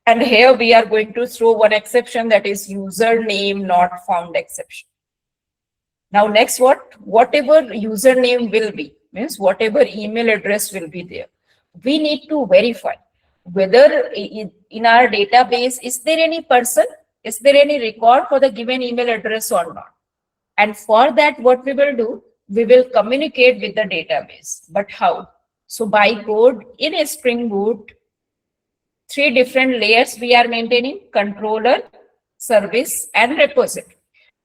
And here we are going to throw one exception, that is username not found exception. Now next, whatever username will be, means whatever email address will be there, we need to verify whether in our database is there any person, is there any record for the given email address or not. And for that, what we will do, we will communicate with the database. But how? So by code in a Spring Boot, 3 different layers we are maintaining: controller, service, and repository.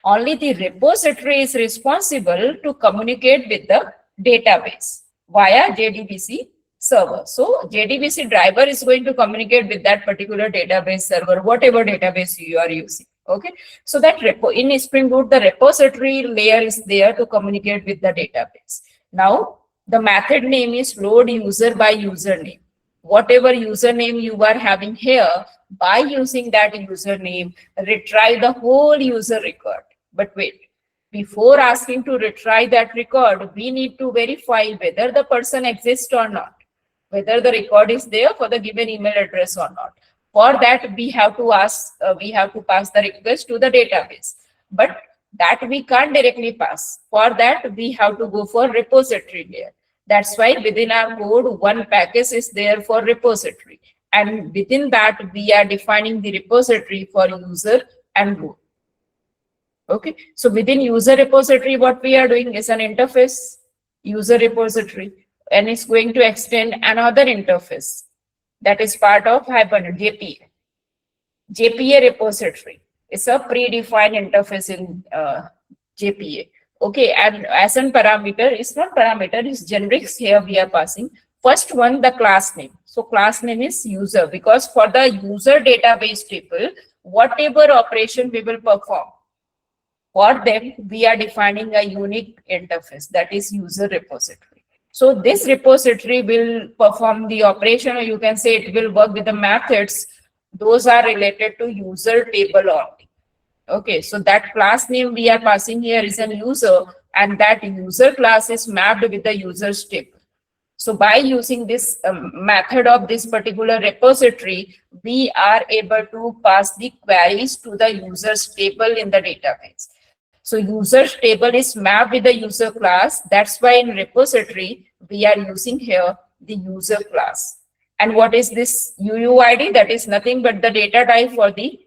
Only the repository is responsible to communicate with the database via JDBC server. So JDBC driver is going to communicate with that particular database server, whatever database you are using. Okay, so that in Spring Boot, the repository layer is there to communicate with the database. Now the method name is load user by username. Whatever username you are having here, by using that username, retrieve the whole user record. But wait, before asking to retrieve that record, we need to verify whether the person exists or not, whether the record is there for the given email address or not. For that, we have to pass the request to the database. But that we can't directly pass. For that, we have to go for repository layer. That's why within our code, one package is there for repository. And within that, we are defining the repository for user and root. Okay, so within user repository, what we are doing is an interface, user repository, and it's going to extend another interface that is part of JPA. JPA repository is a predefined interface in JPA. Okay, and as a parameter, it's not parameter, it's generics here we are passing. First one, the class name. So class name is user, because for the user database table, whatever operation we will perform, for them, we are defining a unique interface, that is user repository. So this repository will perform the operation, or you can say it will work with the methods. Those are related to user table only. Okay, so that class name we are passing here is an user, and that user class is mapped with the user's table. So by using this method of this particular repository, we are able to pass the queries to the user's table in the database. So user's table is mapped with the user class. That's why in repository, we are using here the user class. And what is this UUID? That is nothing but the data type for the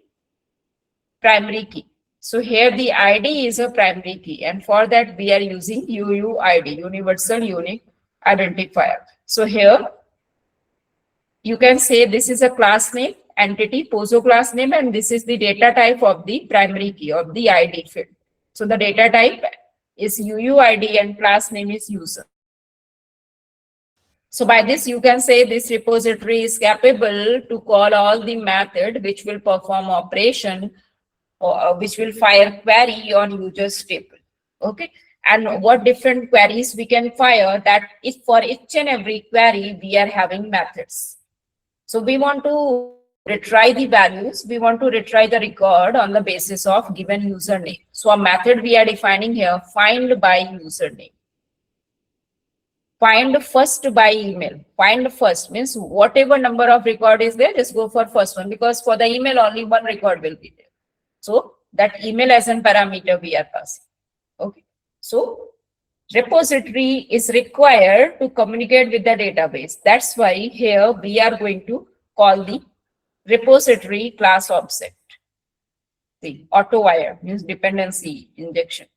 primary key. So here the ID is a primary key, and for that we are using UUID, Universal Unique Identifier. So here you can say this is a class name, entity, POSO class name, and this is the data type of the primary key of the ID field. So the data type is UUID and class name is user. So by this, you can say this repository is capable to call all the method which will perform operation or which will fire query on user's table. Okay. And what different queries we can fire, that if for each and every query, we are having methods. So we want to retry the values. We want to retry the record on the basis of given username. So a method we are defining here, find by username. Find first by email. Find first means whatever number of record is there, just go for first one, because for the email only one record will be there. So that email as a parameter we are passing. Okay. So repository is required to communicate with the database. That's why here we are going to call the repository class object. The auto wire means dependency injection.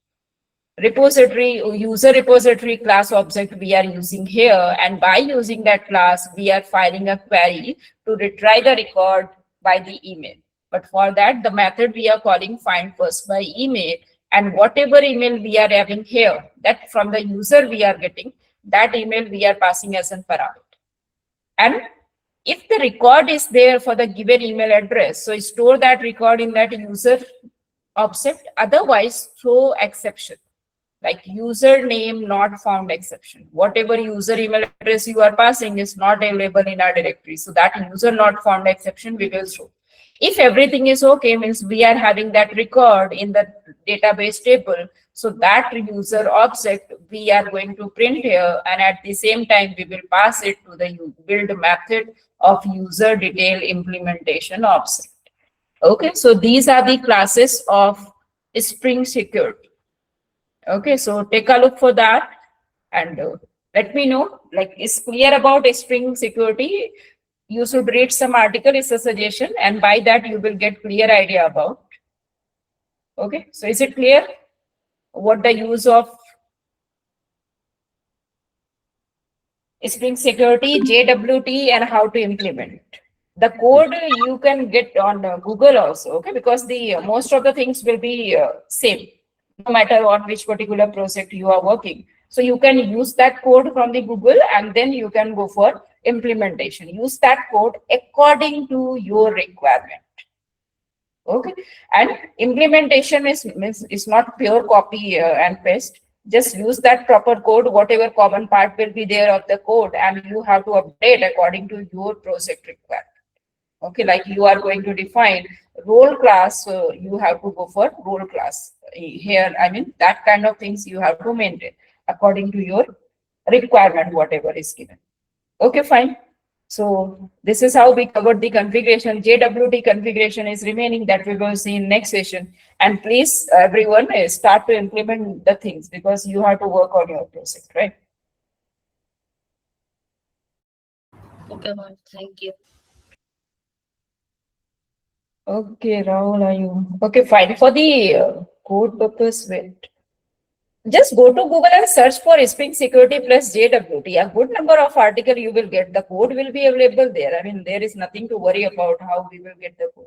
Repository, user repository class object we are using here, and by using that class, we are filing a query to retry the record by the email. But for that, the method we are calling find first by email, and whatever email we are having here, that from the user we are getting, that email we are passing as a parameter. And if the record is there for the given email address, so store that record in that user object, otherwise throw exception. Like username not found exception. Whatever user email address you are passing is not available in our directory. So that user not found exception we will throw. If everything is okay, means we are having that record in the database table. So that user object we are going to print here, and at the same time we will pass it to the build method of user detail implementation object. Okay, so these are the classes of Spring Security. Okay, so take a look for that and let me know, like, is clear about Spring Security. You should read some article, it's a suggestion, and by that you will get clear idea about. Okay, so is it clear what the use of Spring Security, JWT, and how to implement? The code you can get on Google also, okay, because the most of the things will be same, no matter on which particular project you are working. So you can use that code from the Google, and then you can go for implementation. Use that code according to your requirement. Okay, and implementation is not pure copy and paste. Just use that proper code, whatever common part will be there of the code, and you have to update according to your project requirement. Okay, like you are going to define role class, so you have to go for role class here. I mean, that kind of things you have to maintain according to your requirement, whatever is given. Okay, fine. So this is how we covered the configuration. JWT configuration is remaining, that we will see in next session. And please, everyone, start to implement the things, because you have to work on your project, right? Okay, ma'am. Thank you. Okay, Rahul, are you? Okay, fine. For the code purpose, wait. Just go to Google and search for Spring Security plus JWT. A good number of article you will get. The code will be available there. I mean, there is nothing to worry about how we will get the code.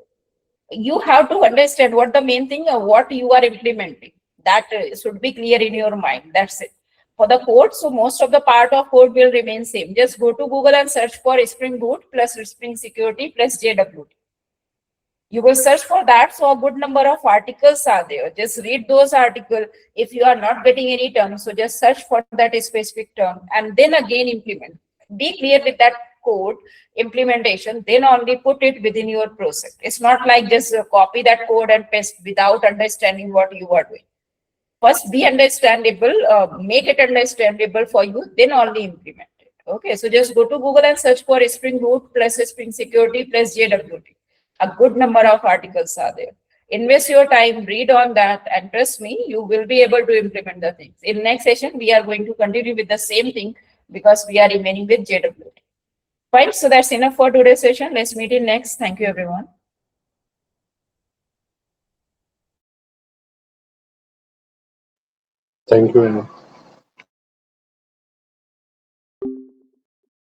You have to understand what the main thing, what you are implementing. That should be clear in your mind. That's it. for the code. So most of the part of code will remain same. Just go to Google and search for Spring Boot plus Spring Security plus JWT. You will search for that. So a good number of articles are there. Just read those articles. If you are not getting any term, so just search for that specific term and then again implement. Be clear with that code implementation, then only put it within your process. It's not like just copy that code and paste without understanding what you are doing. First be understandable, make it understandable for you, then only implement it. Okay, so just go to Google and search for Spring Boot plus Spring Security plus JWT. A good number of articles are there. Invest your time, read on that, and trust me, you will be able to implement the things. In next session, we are going to continue with the same thing because we are remaining with JWT. Fine, so that's enough for today's session. Let's meet in next. Thank you, everyone. Thank you, Anu.